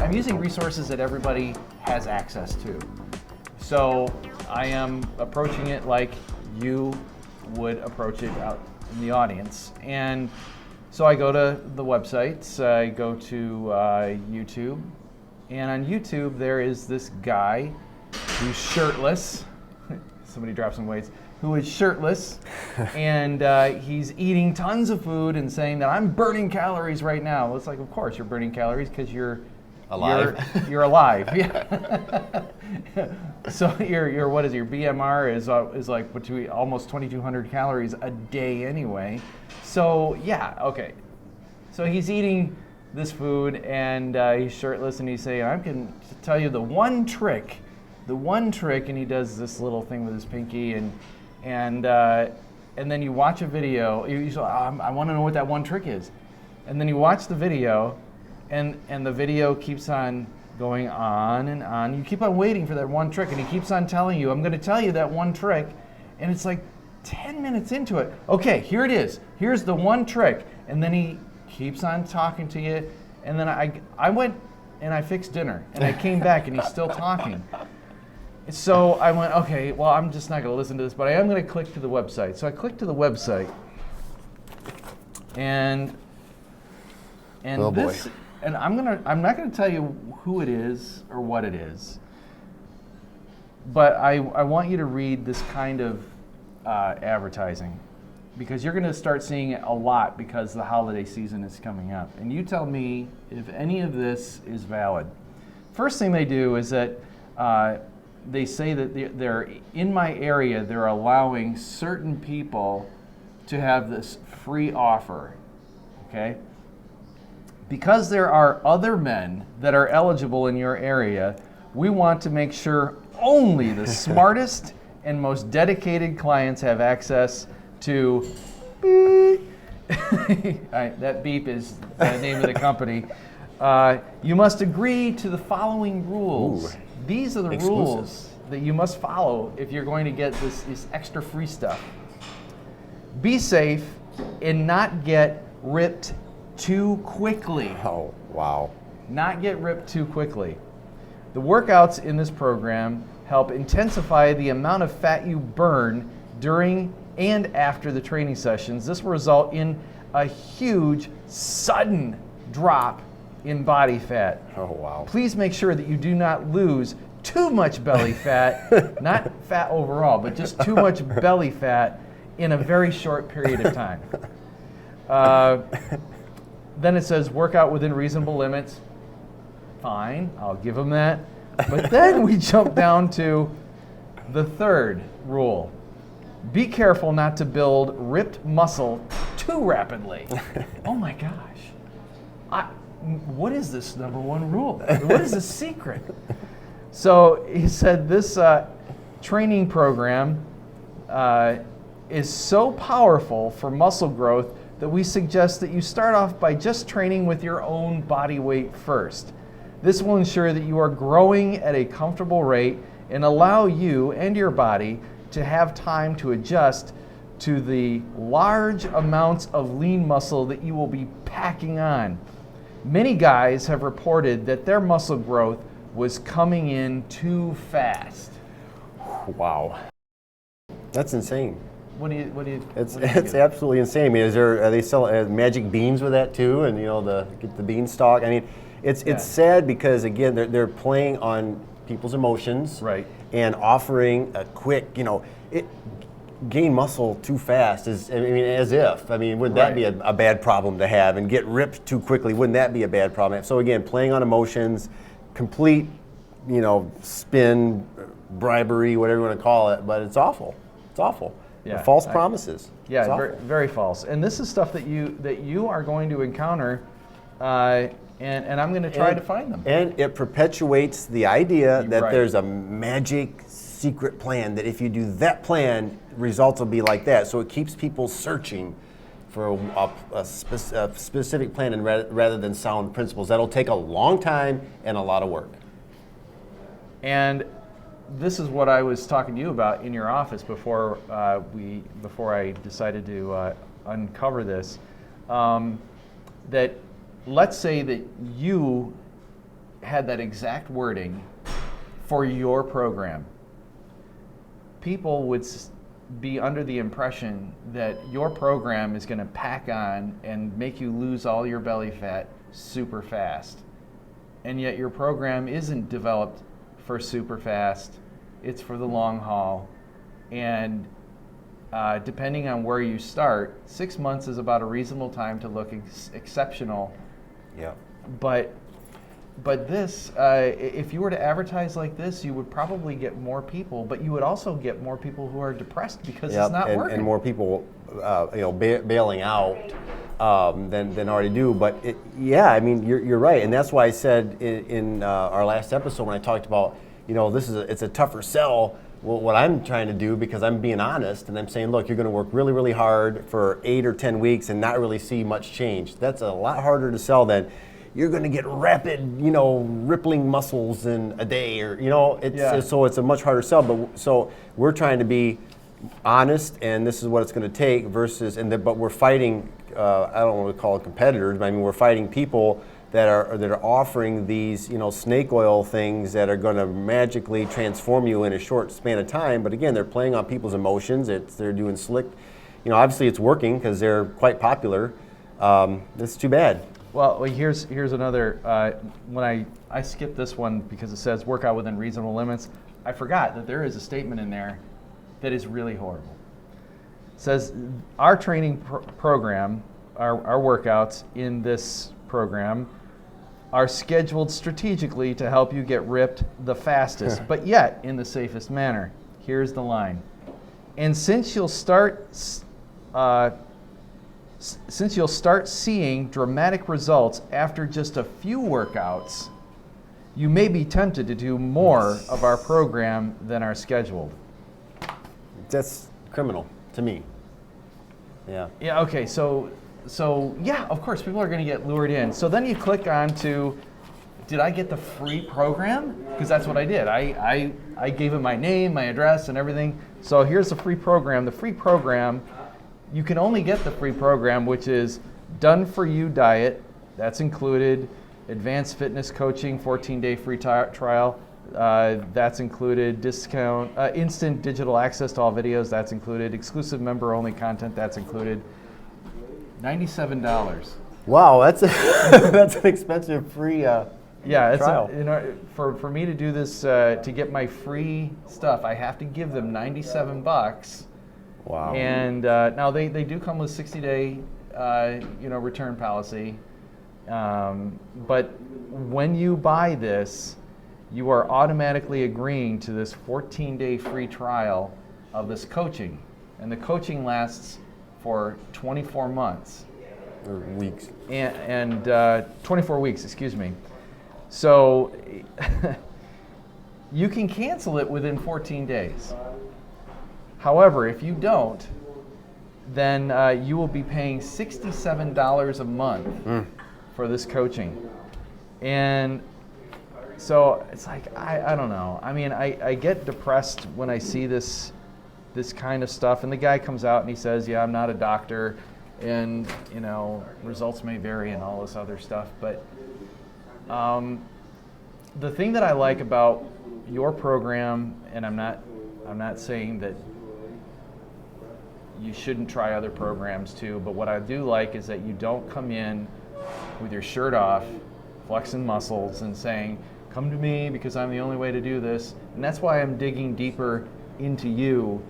I'm using resources that everybody has access to. So I am approaching it like you would approach it out in the audience. And so I go to the websites, I go to YouTube, and on YouTube there is this guy who's shirtless. Somebody dropped some weights. Who is shirtless, and he's eating tons of food and saying that I'm burning calories right now. Well, it's like, of course you're burning calories because you're alive. You're alive. Yeah. So your what is it, your BMR is like between almost 2,200 calories a day anyway. So yeah, okay. So he's eating this food and he's shirtless and he's saying, I can tell you the one trick, and he does this little thing with his pinky and then you watch a video. You say, I want to know what that one trick is, and then you watch the video, and the video keeps on going on and on. You keep on waiting for that one trick, and he keeps on telling you, I'm going to tell you that one trick, and it's like 10 minutes into it. Okay, here it is. Here's the one trick, and then he keeps on talking to you, and then I went and I fixed dinner, and I came back, and he's still talking. So I went, okay, well, I'm just not going to listen to this, but I am going to click to the website. So I clicked to the website, and oh this, boy. and I'm not going to tell you who it is or what it is, but I want you to read this kind of advertising, because you're going to start seeing it a lot because the holiday season is coming up. And you tell me if any of this is valid. First thing they do is that they say that they're in my area, they're allowing certain people to have this free offer, okay? Because there are other men that are eligible in your area, we want to make sure only the smartest and most dedicated clients have access to beep. That beep is the name of the company. You must agree to the following rules. Ooh. These are the rules that you must follow if you're going to get this extra free stuff. Be safe and not get ripped too quickly. Oh, wow. Not get ripped too quickly. The workouts in this program help intensify the amount of fat you burn during and after the training sessions. This will result in a huge, sudden drop in body fat. Oh, wow. Please make sure that you do not lose too much belly fat, not fat overall, but just too much belly fat in a very short period of time. Then it says work out within reasonable limits. Fine, I'll give them that. But then we jump down to the third rule. Be careful not to build ripped muscle too rapidly. Oh my gosh. What is this number one rule? What is the secret? So he said this training program is so powerful for muscle growth that we suggest that you start off by just training with your own body weight first. This will ensure that you are growing at a comfortable rate and allow you and your body to have time to adjust to the large amounts of lean muscle that you will be packing on. Many guys have reported that their muscle growth was coming in too fast. Wow. That's insane. What do you? It's absolutely insane. I mean, are they selling magic beans with that too? And get the beanstalk. I mean, it's sad because again they're playing on people's emotions, right? And offering a quick, gain muscle too fast is, wouldn't that be a bad problem to have? And get ripped too quickly, wouldn't that be a bad problem? So again, playing on emotions, complete, spin, bribery, whatever you want to call it, but it's awful. It's awful. Yeah, false promises. Yeah, very, very false. And this is stuff that you are going to encounter, and I'm going to try to find them. And it perpetuates the idea that right. There's a magic secret plan, that if you do that plan, results will be like that. So it keeps people searching for a specific plan and rather than sound principles. That'll take a long time and a lot of work. And this is what I was talking to you about in your office before I decided to uncover this. that let's say that you had that exact wording for your program. People would be under the impression that your program is going to pack on and make you lose all your belly fat super fast. And yet your program isn't developed for super fast. It's for the long haul. And depending on where you start, 6 months is about a reasonable time to look exceptional. Yeah. But this, if you were to advertise like this, you would probably get more people, but you would also get more people who are depressed because it's not working. And more people, bailing out than already do. But I mean, you're right, and that's why I said in our last episode when I talked about, it's a tougher sell. Well, what I'm trying to do, because I'm being honest, and I'm saying, look, you're going to work really, really hard for 8 or 10 weeks and not really see much change. That's a lot harder to sell than you're going to get rapid, rippling muscles in a day, or so it's a much harder sell. But so we're trying to be honest, and this is what it's going to take. But we're fighting. I don't want to call it competitors, but I mean we're fighting people that are offering these snake oil things that are going to magically transform you in a short span of time. But again, they're playing on people's emotions. They're doing slick. Obviously it's working because they're quite popular. It's too bad. Well, here's another, when I skipped this one because it says work out within reasonable limits, I forgot that there is a statement in there that is really horrible. It says our training program, our workouts in this program are scheduled strategically to help you get ripped the fastest, but yet in the safest manner. Here's the line. And since you'll start seeing dramatic results after just a few workouts, you may be tempted to do more of our program than are scheduled. That's criminal to me. Yeah. Yeah, okay, so yeah, of course, people are going to get lured in. So then you click on to, did I get the free program? Because that's what I did. I gave him my name, my address, and everything. So here's the free program. The free program, you can only get the free program, which is Done For You Diet. That's included. Advanced Fitness Coaching, 14-day free trial. That's included. Discount, instant digital access to all videos. That's included. Exclusive member-only content. That's included. $97. Wow, that's that's an expensive free trial. For me to do this, to get my free stuff, I have to give them $97. Wow. And now they do come with 60-day return policy. But when you buy this, you are automatically agreeing to this 14-day free trial of this coaching. And the coaching lasts for 24 months. Or weeks. And 24 weeks, excuse me. So you can cancel it within 14 days. However, if you don't, then you will be paying $67 a month for this coaching. And so it's like, I don't know. I mean, I get depressed when I see this kind of stuff. And the guy comes out and he says, yeah, I'm not a doctor. And, results may vary and all this other stuff. But the thing that I like about your program, and I'm not saying that you shouldn't try other programs too, but what I do like is that you don't come in with your shirt off, flexing muscles and saying, come to me because I'm the only way to do this. And that's why I'm digging deeper into you.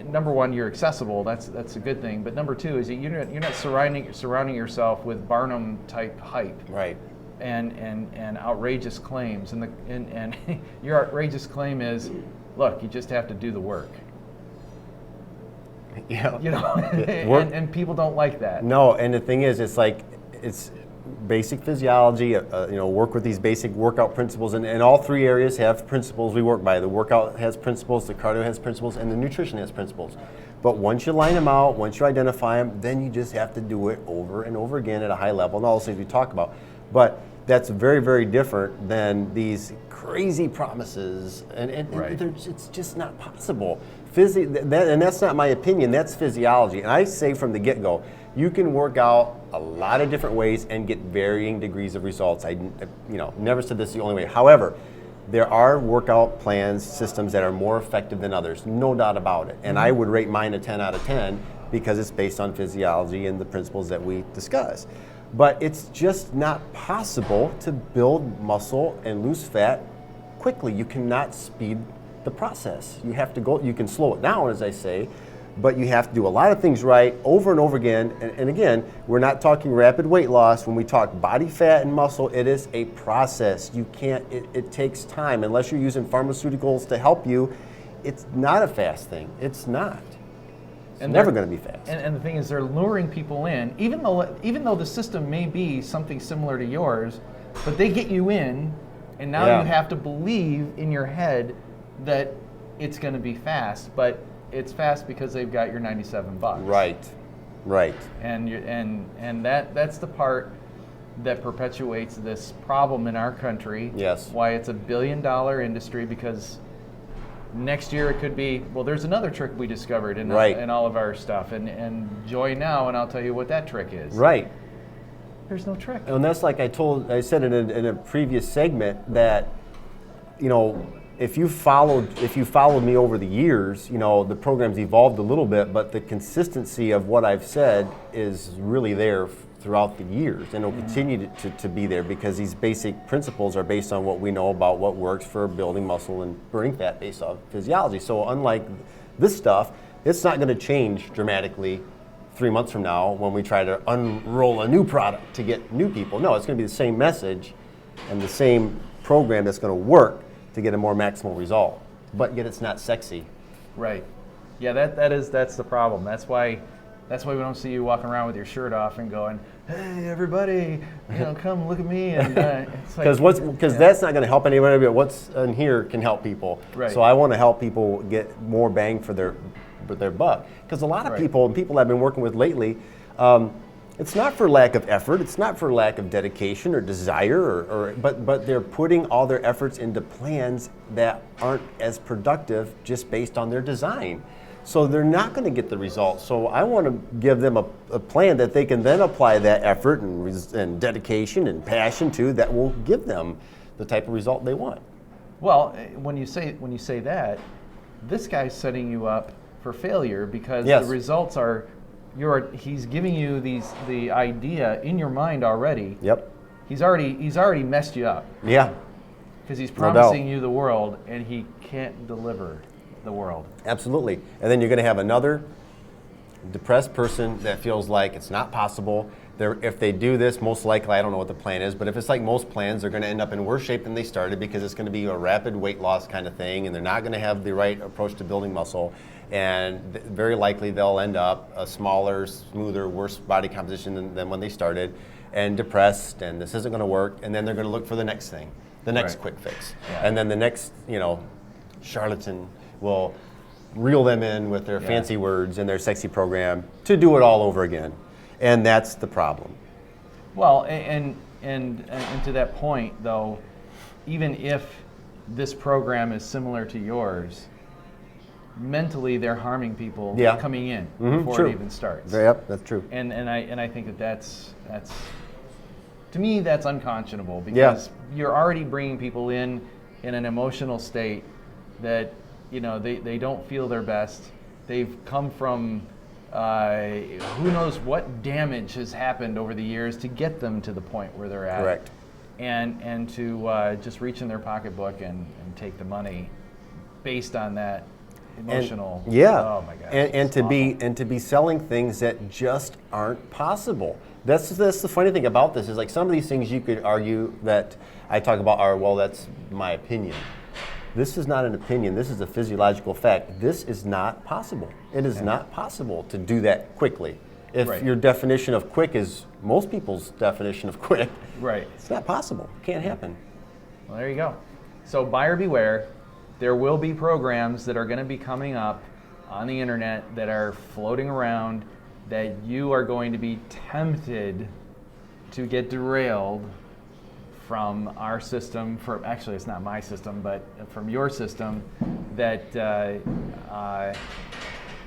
Number one, you're accessible. That's a good thing. But number two is that you're not surrounding yourself with Barnum type hype. Right. And outrageous claims. And your outrageous claim is, look, you just have to do the work. Yeah. And people don't like that. No, and the thing is, it's basic physiology, work with these basic workout principles, and all three areas have principles we work by. The workout has principles, the cardio has principles, and the nutrition has principles. But once you line them out, once you identify them, then you just have to do it over and over again at a high level, and all those things we talk about. But that's very, very different than these crazy promises, and right. It's just not possible. And that's not my opinion, that's physiology. And I say from the get-go, You can work out a lot of different ways and get varying degrees of results. I never said this is the only way. However, there are workout plans, systems that are more effective than others, no doubt about it. And I would rate mine a 10 out of 10 because it's based on physiology and the principles that we discuss. But it's just not possible to build muscle and lose fat quickly. You cannot speed the process. You have to go, you can slow it down, as I say, but you have to do a lot of things right over and over again. And again, we're not talking rapid weight loss. When we talk body fat and muscle, it is a process. You can't, it takes time. Unless you're using pharmaceuticals to help you, it's not a fast thing. It's not. It's never going to be fast. And the thing is, they're luring people in, even though the system may be something similar to yours, but they get you in, and now you have to believe in your head that it's going to be fast, but it's fast because they've got your $97. Right. And that's the part that perpetuates this problem in our country. Yes. Why it's a $1 billion industry, because next year it could be, well, there's another trick we discovered in all of our stuff, and join now, and I'll tell you what that trick is. Right. There's no trick. And that's like I said in a previous segment that, if you followed me over the years, the program's evolved a little bit, but the consistency of what I've said is really there throughout the years, and it'll continue to be there because these basic principles are based on what we know about what works for building muscle and burning fat based on physiology. So unlike this stuff, it's not going to change dramatically 3 months from now when we try to unroll a new product to get new people. No, it's going to be the same message and the same program that's going to work to get a more maximal result, but yet it's not sexy. Right. Yeah, that's the problem. That's why we don't see you walking around with your shirt off and going, "Hey, everybody, come look at me." And it's like, because that's not going to help anybody, but what's in here can help people. Right. So I want to help people get more bang for their buck. Because a lot of people I've been working with lately, it's not for lack of effort, it's not for lack of dedication or desire, but they're putting all their efforts into plans that aren't as productive just based on their design. So they're not going to get the results. So I want to give them a plan that they can then apply that effort and dedication and passion to, that will give them the type of result they want. Well, when you say that, this guy's setting you up for failure, because the results are, he's giving you the idea in your mind already. Yep. He's already messed you up. Yeah. Because he's promising you the world, and he can't deliver the world. Absolutely. And then you're going to have another depressed person that feels like it's not possible. If they do this, most likely, I don't know what the plan is, but if it's like most plans, they're going to end up in worse shape than they started, because it's going to be a rapid weight loss kind of thing, and they're not going to have the right approach to building muscle. And very likely they'll end up a smaller, smoother, worse body composition than when they started, and depressed, and this isn't going to work, and then they're going to look for the next thing, the next quick fix. Yeah. And then the next, charlatan will reel them in with their fancy words and their sexy program to do it all over again. And that's the problem. Well, and to that point, though, even if this program is similar to yours, mentally they're harming people coming in before it even starts. Yep, that's true. And I think that's to me, that's unconscionable, because you're already bringing people in an emotional state that they don't feel their best. They've come from who knows what damage has happened over the years to get them to the point where they're at. Correct. And to just reach in their pocketbook and take the money based on that emotional. Oh my God. And to be selling things that just aren't possible. That's the funny thing about this, is like some of these things you could argue that I talk about are, well, that's my opinion. This is not an opinion. This is a physiological fact. This is not possible. It is not possible to do that quickly. If your definition of quick is most people's definition of quick, it's not possible. It can't happen. Well, there you go. So buyer beware. There will be programs that are going to be coming up on the internet that are floating around that you are going to be tempted to get derailed from our system, actually it's not my system, but from your system, that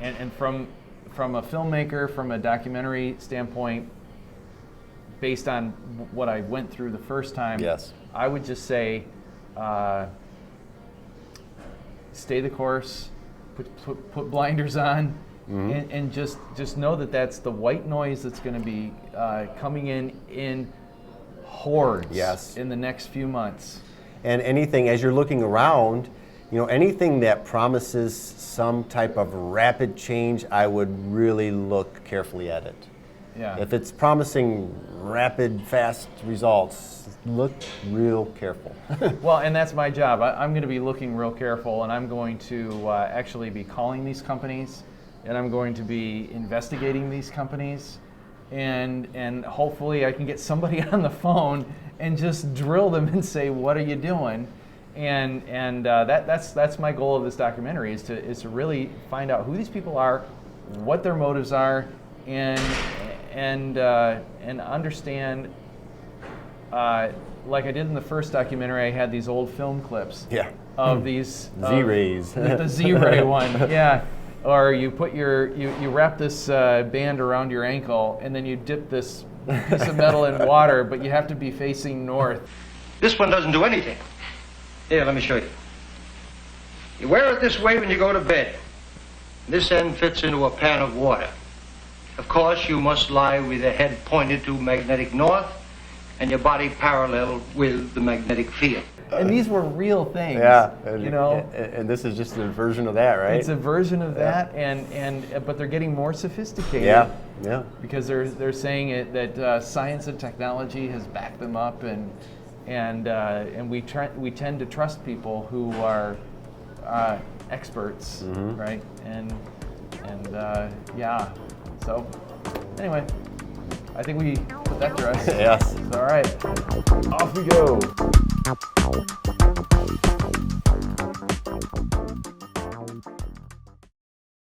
and from from a filmmaker, from a documentary standpoint, based on what I went through the first time, Yes. I would just say, stay the course, put blinders on, and just know that that's the white noise that's going to be coming in hordes Yes. in the next few months. And anything, as you're looking around, anything that promises some type of rapid change, I would really look carefully at it. Yeah. If it's promising rapid, fast results, look real careful. Well, and that's my job. I'm going to be looking real careful, and I'm going to actually be calling these companies, and I'm going to be investigating these companies, and hopefully I can get somebody on the phone and just drill them and say, what are you doing? And that's my goal of this documentary, is to really find out who these people are, what their motives are, and understand, like I did in the first documentary, I had these old film clips of these Z-rays. the Z-ray one, yeah. Or you put you wrap this band around your ankle, and then you dip this piece of metal in water, but you have to be facing north. This one doesn't do anything. Here, let me show you. You wear it this way when you go to bed. This end fits into a pan of water. Of course, you must lie with the head pointed to magnetic north and your body parallel with the magnetic field. And these were real things. Yeah, and this is just a version of that, right? It's a version of that, but they're getting more sophisticated. Yeah. Because they're saying that science and technology has backed them up, and we tend to trust people who are experts, right? And yeah. So anyway, I think we put that to rest. Yes. All right, off we go.